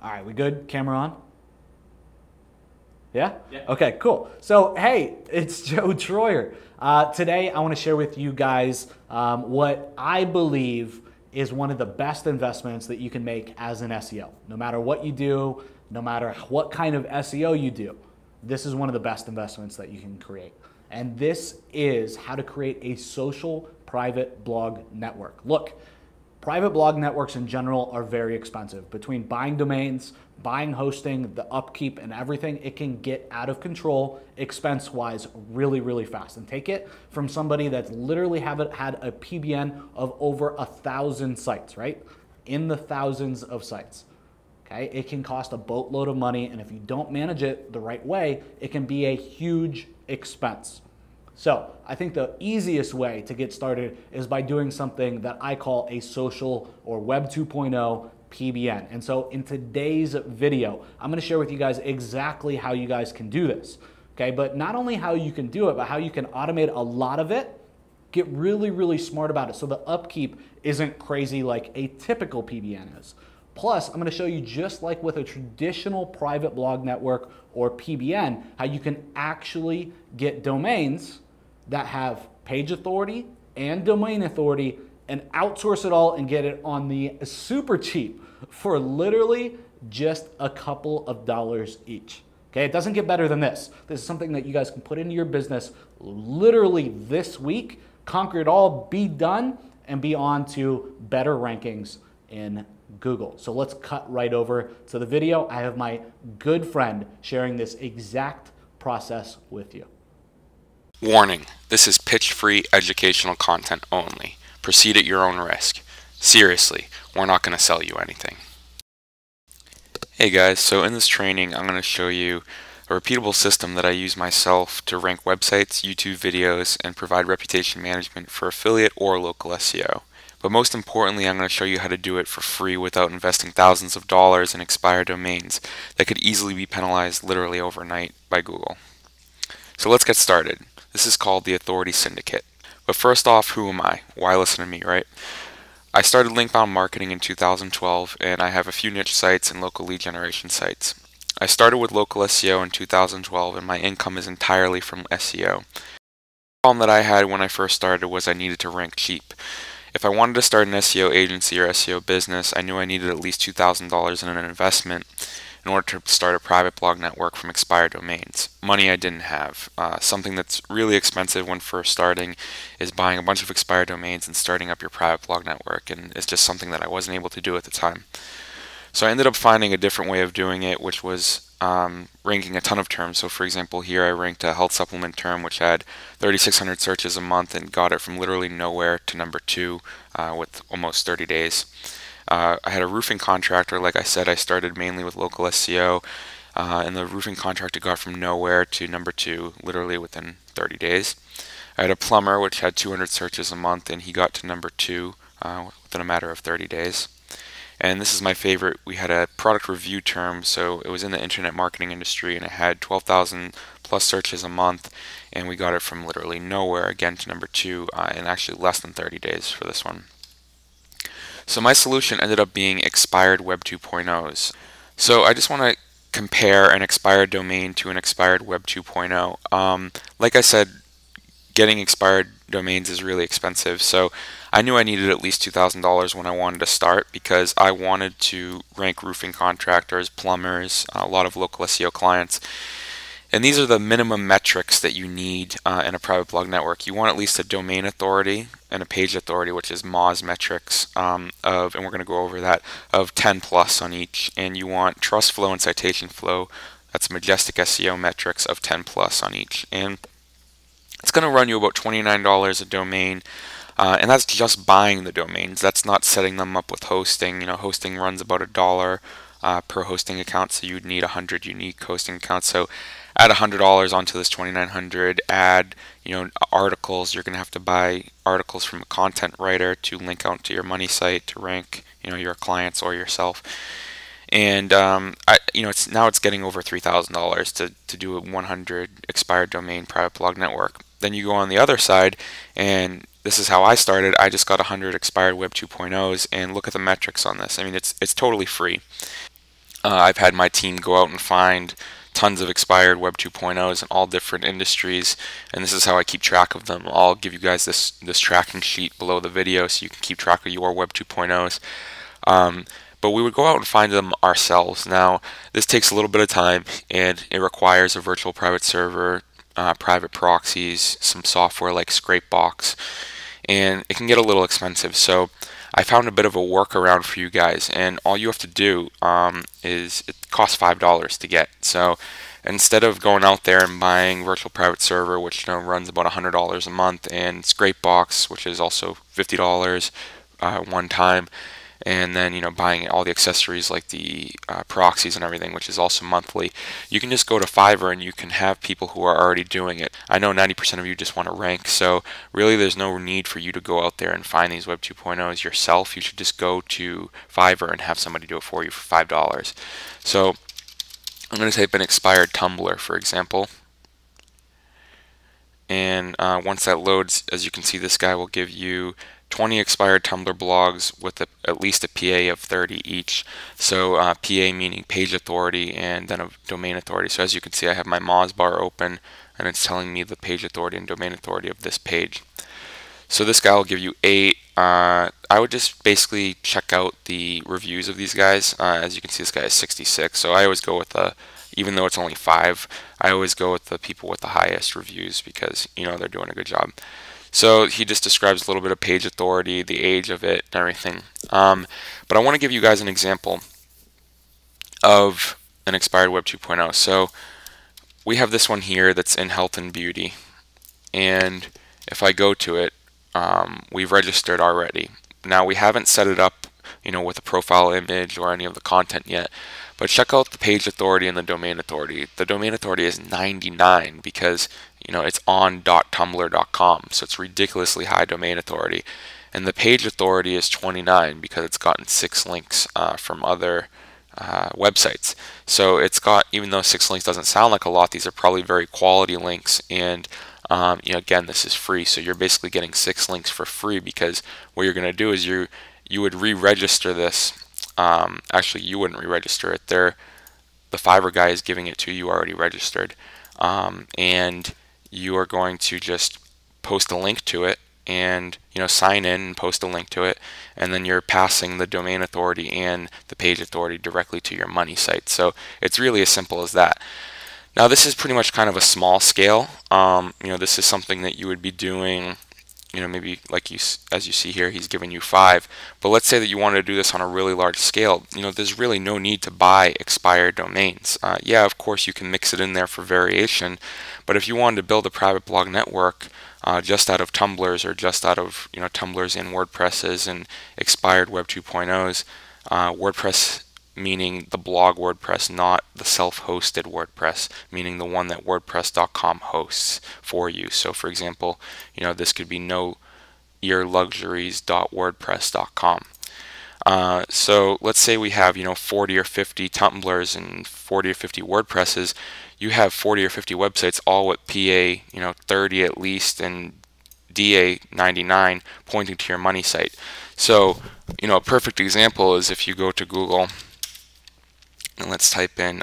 All right, we good? Camera on? Yeah? Yeah. Okay, cool. So, hey, it's Joe Troyer. Today, I want to share with you guys what I believe is one of the best investments that you can make as an SEO. No matter what you do, no matter what kind of SEO you do, this is one of the best investments that you can create. And this is how to create a social private blog network. Look, private blog networks in general are very expensive. Between buying domains, buying hosting, the upkeep and everything, it can get out of control expense-wise really, really fast. And take it from somebody that's literally had a PBN of over 1,000 sites, right? In the thousands of sites. Okay? It can cost a boatload of money, and if you don't manage it the right way, it can be a huge expense. So I think the easiest way to get started is by doing something that I call a social or Web 2.0 PBN. And so in today's video, I'm going to share with you guys exactly how you guys can do this. Okay, but not only how you can do it, but how you can automate a lot of it, get really, really smart about it so the upkeep isn't crazy like a typical PBN is. Plus, I'm going to show you, just like with a traditional private blog network or PBN, how you can actually get domains that have page authority and domain authority and outsource it all and get it on the super cheap for literally just a couple of dollars each. Okay, it doesn't get better than this. This is something that you guys can put into your business literally this week, conquer it all, be done, and be on to better rankings in Google. So let's cut right over to the video. I have my good friend sharing this exact process with you. Warning, this is pitch-free educational content only. Proceed at your own risk. Seriously, we're not going to sell you anything. Hey guys, so in this training I'm going to show you a repeatable system that I use myself to rank websites, YouTube videos, and provide reputation management for affiliate or local SEO. But most importantly, I'm going to show you how to do it for free without investing thousands of dollars in expired domains that could easily be penalized literally overnight by Google. So let's get started. This is called the Authority Syndicate. But first off, who am I? Why listen to me, right? I started link-bound marketing in 2012, and I have a few niche sites and local lead generation sites. I started with local SEO in 2012, and my income is entirely from SEO. The problem that I had when I first started was I needed to rank cheap. If I wanted to start an SEO agency or SEO business, I knew I needed at least $2,000 in an investment in order to start a private blog network from expired domains. Money I didn't have. Something that's really expensive when first starting is buying a bunch of expired domains and starting up your private blog network, and it's just something that I wasn't able to do at the time. So I ended up finding a different way of doing it, which was ranking a ton of terms. So for example, here I ranked a health supplement term which had 3,600 searches a month and got it from literally nowhere to number 2 with almost 30 days. I had a roofing contractor. Like I said, I started mainly with local SEO, and the roofing contractor got from nowhere to number 2 literally within 30 days. I had a plumber which had 200 searches a month, and he got to number 2 within a matter of 30 days. And this is my favorite. We had a product review term, so it was in the internet marketing industry, and it had 12,000 plus searches a month, and we got it from literally nowhere again to number 2 in actually less than 30 days for this one. So my solution ended up being expired Web 2.0s. So I just want to compare an expired domain to an expired Web 2.0. Like I said, getting expired domains is really expensive, so I knew I needed at least $2,000 when I wanted to start, because I wanted to rank roofing contractors, plumbers, a lot of local SEO clients. And these are the minimum metrics that you need in a private blog network. You want at least a domain authority and a page authority, which is Moz metrics and we're going to go over that, of 10 plus on each. And you want trust flow and citation flow, that's Majestic SEO metrics, of 10 plus on each. And it's going to run you about $29 a domain. And that's just buying the domains. That's not setting them up with hosting. You know, hosting runs about $1 per hosting account, so you'd need 100 unique hosting accounts. So add $100 onto this $2,900. Add, articles. You're going to have to buy articles from a content writer to link out to your money site to rank, your clients or yourself. And it's getting over $3,000 to do a 100 expired domain private blog network. Then you go on the other side, and this is how I started. I just got 100 expired Web 2.0s, and look at the metrics on this. I mean, it's totally free. I've had my team go out and find tons of expired Web 2.0s in all different industries, and this is how I keep track of them. I'll give you guys this tracking sheet below the video so you can keep track of your Web 2.0s. But we would go out and find them ourselves. Now, this takes a little bit of time, and it requires a virtual private server, private proxies, some software like Scrapebox, and it can get a little expensive. So I found a bit of a workaround for you guys, and all you have to do is, it costs $5 to get. So instead of going out there and buying virtual private server, which runs about $100 a month, and Scrapebox, which is also $50 one time, and then buying all the accessories like the proxies and everything, which is also monthly, you can just go to Fiverr and you can have people who are already doing it. I know 90% of you just want to rank, so really there's no need for you to go out there and find these Web 2.0s yourself. You should just go to Fiverr and have somebody do it for you for $5. So I'm going to type in expired Tumblr, for example, and once that loads, as you can see, this guy will give you 20 expired Tumblr blogs with at least a PA of 30 each. So PA meaning page authority, and then a domain authority. So as you can see, I have my Moz bar open, and it's telling me the page authority and domain authority of this page. So this guy will give you 8. I would just basically check out the reviews of these guys. As you can see, this guy is 66. So I always go with even though it's only 5, I always go with the people with the highest reviews because they're doing a good job. So he just describes a little bit of page authority, the age of it, and everything. But I want to give you guys an example of an expired Web 2.0. So we have this one here that's in health and beauty, and if I go to it, we've registered already. Now we haven't set it up, with a profile image or any of the content yet, but check out the page authority and the domain authority. The domain authority is 99 because it's on .tumblr.com, so it's ridiculously high domain authority. And the page authority is 29 because it's gotten 6 links from other websites. So it's got, even though 6 links doesn't sound like a lot, these are probably very quality links, and again, this is free, so you're basically getting 6 links for free, because what you're going to do is you would re-register this. Actually, you wouldn't re-register it. The Fiverr guy is giving it to you already registered, and you are going to just post a link to it, and sign in and post a link to it, and then you're passing the domain authority and the page authority directly to your money site. So it's really as simple as that. Now this is pretty much kind of a small scale. This is something that you would be doing, maybe like as you see here, he's giving you 5. But let's say that you wanted to do this on a really large scale. There's really no need to buy expired domains. Yeah, of course you can mix it in there for variation, but if you wanted to build a private blog network just out of Tumblrs, or just out of Tumblrs and WordPresses and expired Web 2.0s, WordPress meaning the blog WordPress, not the self-hosted WordPress, meaning the one that WordPress.com hosts for you. So for example, this could be noearluxuries.wordpress.com. So let's say we have 40 or 50 Tumblrs and 40 or 50 WordPresses. You have 40 or 50 websites, all with PA 30 at least and DA 99 pointing to your money site. So a perfect example is if you go to Google and let's type in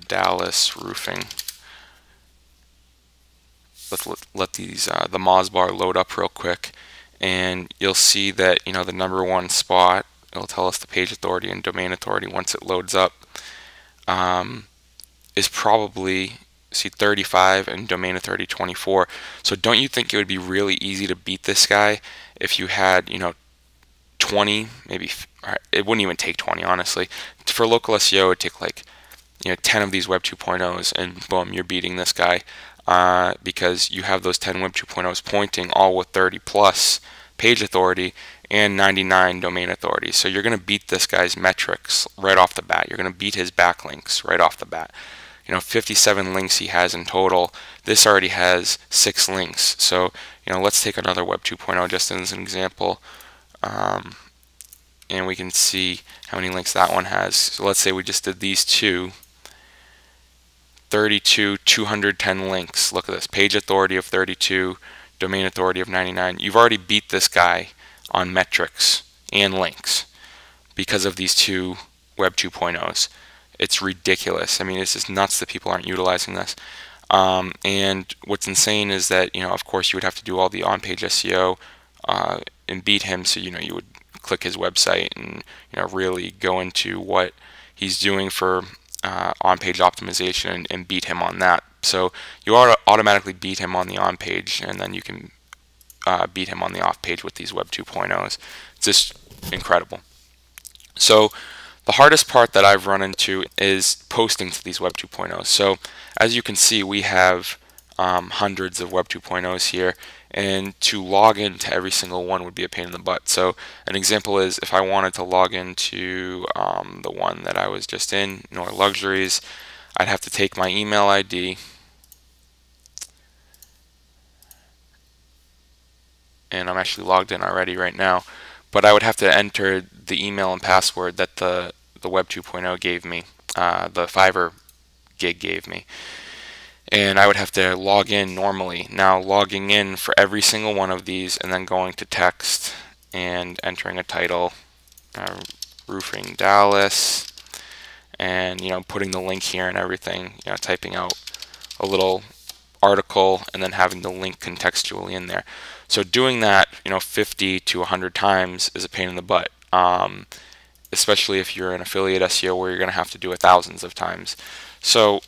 Dallas roofing. Let's let these the Moz bar load up real quick, and you'll see that the #1 spot, it'll tell us the page authority and domain authority once it loads up, is probably, see, 35 and domain authority 24. So don't you think it would be really easy to beat this guy if you had 20, maybe? It wouldn't even take 20, honestly. For local SEO, it would take like 10 of these Web 2.0s, and boom, you're beating this guy, because you have those 10 Web 2.0s pointing, all with 30 plus page authority and 99 domain authority. So you're going to beat this guy's metrics right off the bat. You're going to beat his backlinks right off the bat. 57 links he has in total. This already has 6 links. So let's take another Web 2.0 just as an example, and we can see how many links that one has. So let's say we just did these two. 32, 210 links. Look at this. Page authority of 32, domain authority of 99. You've already beat this guy on metrics and links because of these two Web 2.0s. It's ridiculous. I mean, it's just nuts that people aren't utilizing this. And what's insane is that, of course, you would have to do all the on-page SEO and beat him. So, you would click his website and, really go into what he's doing for on-page optimization and beat him on that. So you automatically beat him on the on-page, and then you can beat him on the off-page with these Web 2.0s. It's just incredible. So the hardest part that I've run into is posting to these Web 2.0s. So as you can see, we have hundreds of Web 2.0s here, and to log into every single one would be a pain in the butt. So an example is if I wanted to log into the one that I was just in, Nor Luxuries, I'd have to take my email ID and I'm actually logged in already right now, but I would have to enter the email and password that the Web 2.0 gave me, the Fiverr gig gave me, and I would have to log in normally. Now logging in for every single one of these and then going to text and entering a title, Roofing Dallas, and putting the link here and everything, typing out a little article and then having the link contextually in there. So doing that 50 to 100 times is a pain in the butt, especially if you're an affiliate SEO where you're going to have to do it thousands of times. So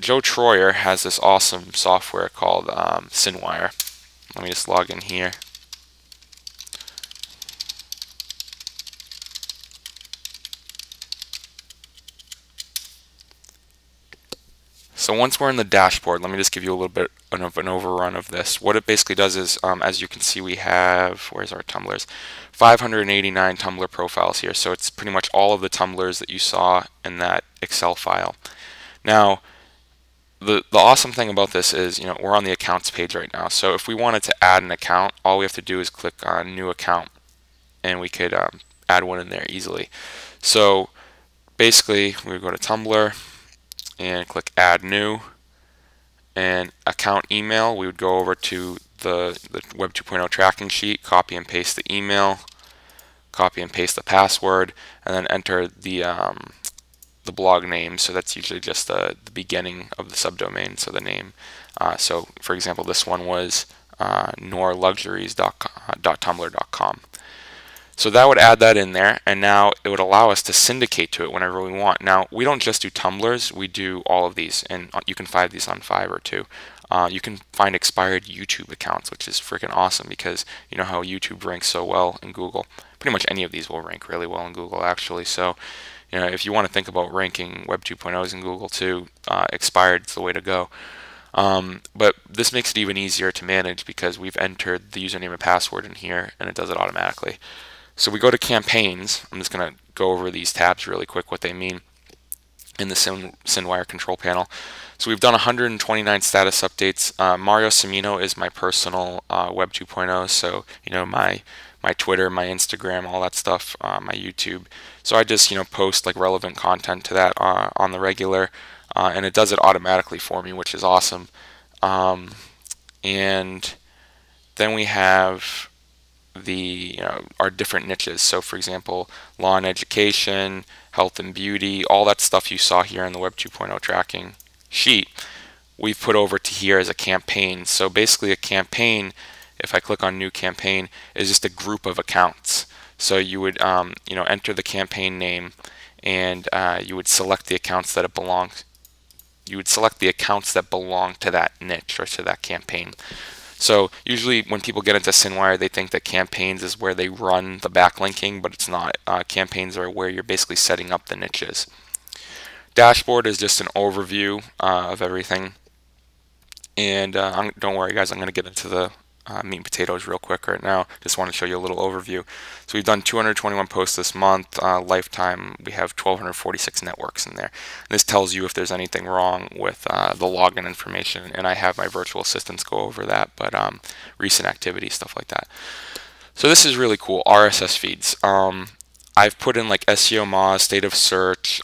Joe Troyer has this awesome software called Syndicate. Let me just log in here. So once we're in the dashboard, let me just give you a little bit of an overrun of this. What it basically does is, as you can see, we have, where's our Tumblrs? 589 Tumblr profiles here. So it's pretty much all of the Tumblrs that you saw in that Excel file. Now, the awesome thing about this is, we're on the accounts page right now. So if we wanted to add an account, all we have to do is click on New Account, and we could add one in there easily. So basically, we would go to Tumblr and click Add New, and account email, we would go over to the Web 2.0 tracking sheet, copy and paste the email, copy and paste the password, and then enter the blog name. So that's usually just the beginning of the subdomain, so the name. So for example, this one was norluxuries.tumblr.com. So that would add that in there, and now it would allow us to syndicate to it whenever we want. Now, we don't just do Tumblrs, we do all of these, and you can find these on Fiverr too. You can find expired YouTube accounts, which is freaking awesome because you know how YouTube ranks so well in Google. Pretty much any of these will rank really well in Google, actually. So, if you want to think about ranking Web 2.0s in Google too, expired is the way to go. But this makes it even easier to manage because we've entered the username and password in here, and it does it automatically. So we go to campaigns. I'm just going to go over these tabs really quick, what they mean in the Syndicate control panel. So we've done 129 status updates. Mario Cimino is my personal Web 2.0, so my Twitter, my Instagram, all that stuff, my YouTube. So I just post like relevant content to that on the regular, and it does it automatically for me, which is awesome. And then we have our different niches. So for example, law and education, health and beauty, all that stuff you saw here in the Web 2.0 tracking sheet, we've put over to here as a campaign. So basically a campaign, if I click on new campaign, is just a group of accounts. So you would enter the campaign name, and you would select the accounts that it belongs. You would select the accounts that belong to that niche or to that campaign. So usually when people get into Syndicate, they think that campaigns is where they run the backlinking, but it's not. Campaigns are where you're basically setting up the niches. Dashboard is just an overview of everything. And don't worry, guys, I'm going to get into the meat and potatoes real quick right now. Just want to show you a little overview. So we've done 221 posts this month. Lifetime, we have 1,246 networks in there. And this tells you if there's anything wrong with the login information, and I have my virtual assistants go over that, but recent activity, stuff like that. So this is really cool, RSS feeds. I've put in like SEO Moz, State of Search,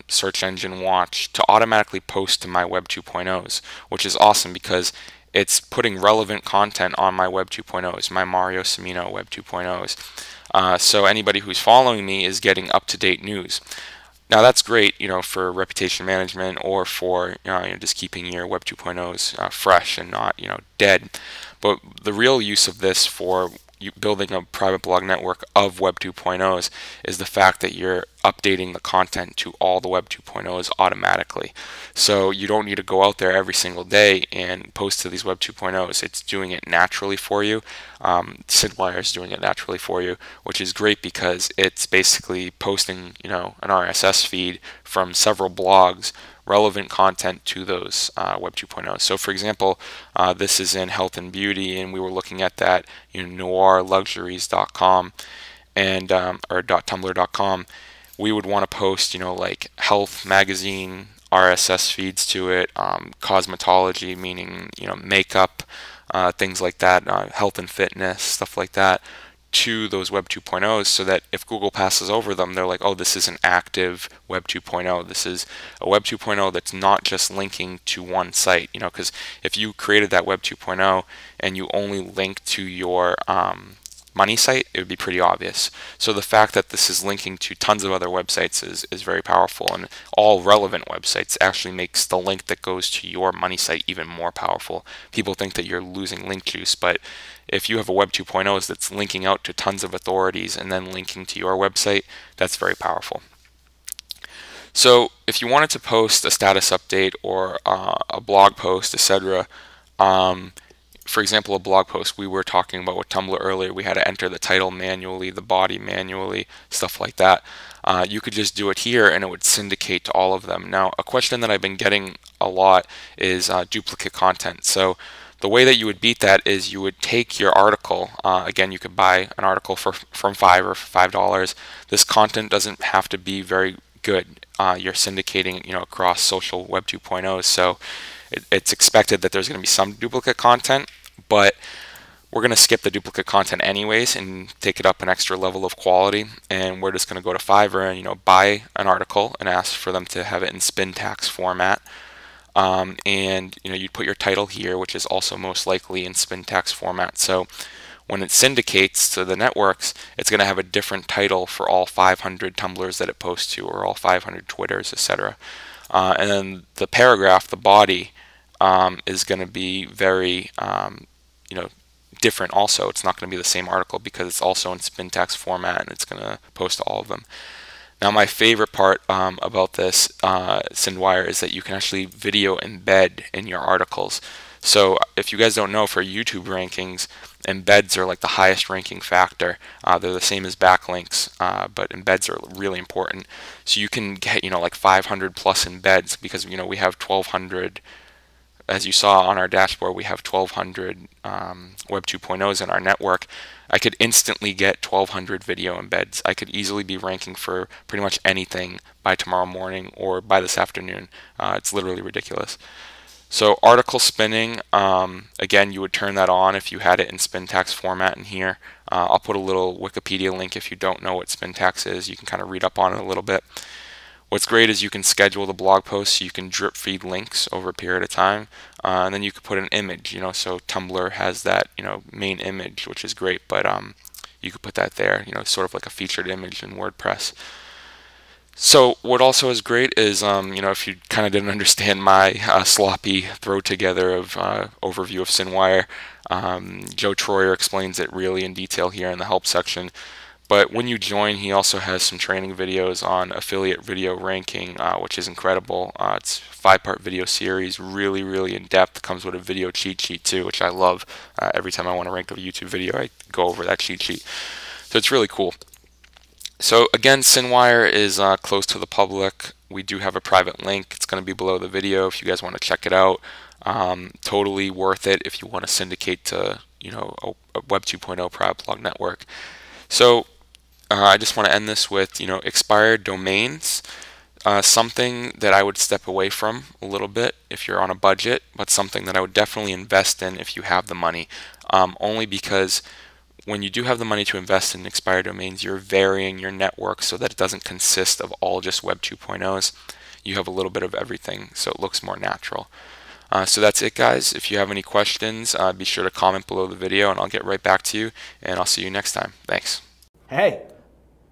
Search Engine Watch to automatically post to my Web 2.0s, which is awesome because it's putting relevant content on my Web 2.0s, my Mario Cimino Web 2.0s. So anybody who's following me is getting up-to-date news. Now that's great, for reputation management or for just keeping your Web 2.0s fresh and not dead. But the real use of this for building a private blog network of Web 2.0s is the fact that you're updating the content to all the Web 2.0s automatically. So you don't need to go out there every single day and post to these Web 2.0s. It's doing it naturally for you. Syndwire is doing it naturally for you, which is great because it's basically posting, an RSS feed from several blogs, relevant content to those Web 2.0. So for example, this is in health and beauty, and we were looking at that, noirluxuries.com and or .tumblr.com. We would want to post, like health magazine RSS feeds to it, cosmetology, meaning makeup, things like that, health and fitness, stuff like that, to those Web 2.0s, so that if Google passes over them, they're like, oh, this is an active Web 2.0. This is a Web 2.0 that's not just linking to one site, because if you created that Web 2.0 and you only link to your money site, it would be pretty obvious. So the fact that this is linking to tons of other websites is very powerful, and all relevant websites actually makes the link that goes to your money site even more powerful. People think that you're losing link juice, but if you have a Web 2.0 that's linking out to tons of authorities and then linking to your website, that's very powerful. So if you wanted to post a status update or a blog post, etc., for example, a blog post, we were talking about with Tumblr earlier, we had to enter the title manually, the body manually, stuff like that. You could just do it here and it would syndicate to all of them. Now, a question that I've been getting a lot is duplicate content. So the way that you would beat that is you would take your article. Again, you could buy an article from Fiverr for $5. This content doesn't have to be very good. You're syndicating, across social Web 2.0s, so it's expected that there's going to be some duplicate content, but we're going to skip the duplicate content anyways and take it up an extra level of quality, and we're just going to go to Fiverr and buy an article and ask for them to have it in spin tax format. And you'd put your title here, which is also most likely in spin tax format. So when it syndicates to the networks, it's going to have a different title for all 500 Tumblrs that it posts to, or all 500 Twitters, etc. And then the paragraph, the body, is going to be very different also. It's not going to be the same article because it's also in spin tax format, and it's going to post to all of them. Now, my favorite part about this Syndwire is that you can actually video embed in your articles. So if you guys don't know, for YouTube rankings, embeds are like the highest ranking factor. They're the same as backlinks, but embeds are really important. So you can get like 500 plus embeds, because we have 1,200. As you saw on our dashboard, we have 1,200 Web 2.0s in our network. I could instantly get 1,200 video embeds. I could easily be ranking for pretty much anything by tomorrow morning or by this afternoon. It's literally ridiculous. So article spinning, again, you would turn that on if you had it in spin tax format in here. I'll put a little Wikipedia link if you don't know what spin tax is. You can kind of read up on it a little bit. What's great is you can schedule the blog posts, so you can drip feed links over a period of time, and then you could put an image, so Tumblr has that, main image, which is great, but you could put that there, sort of like a featured image in WordPress. So what also is great is, if you kind of didn't understand my sloppy throw together of overview of Syndwire, Joe Troyer explains it really in detail here in the help section. But when you join, he also has some training videos on affiliate video ranking, which is incredible. It's a 5-part video series, really, really in depth. Comes with a video cheat sheet too, which I love. Every time I want to rank a YouTube video, I go over that cheat sheet. So it's really cool. So again, Syndwire is closed to the public. We do have a private link. It's going to be below the video if you guys want to check it out. Totally worth it if you want to syndicate to a Web 2.0 private blog network. So I just want to end this with expired domains. Something that I would step away from a little bit if you're on a budget, but something that I would definitely invest in if you have the money. Only because when you do have the money to invest in expired domains, you're varying your network so that it doesn't consist of all just Web 2.0s. You have a little bit of everything, so it looks more natural. So that's it, guys. If you have any questions, be sure to comment below the video, and I'll get right back to you, and I'll see you next time. Thanks. Hey,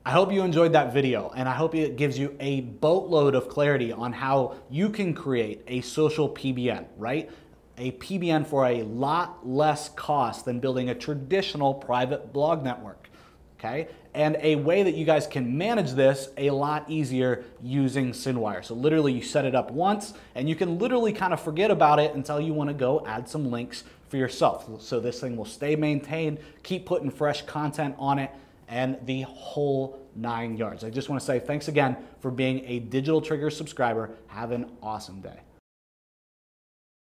I hope you enjoyed that video, and I hope it gives you a boatload of clarity on how you can create a social PBN, right? A PBN for a lot less cost than building a traditional private blog network, okay? And a way that you guys can manage this a lot easier using Syndwire. So literally you set it up once, and you can literally kind of forget about it until you want to go add some links for yourself. So this thing will stay maintained, keep putting fresh content on it, and the whole 9 yards. I just want to say thanks again for being a Digital Trigger subscriber. Have an awesome day.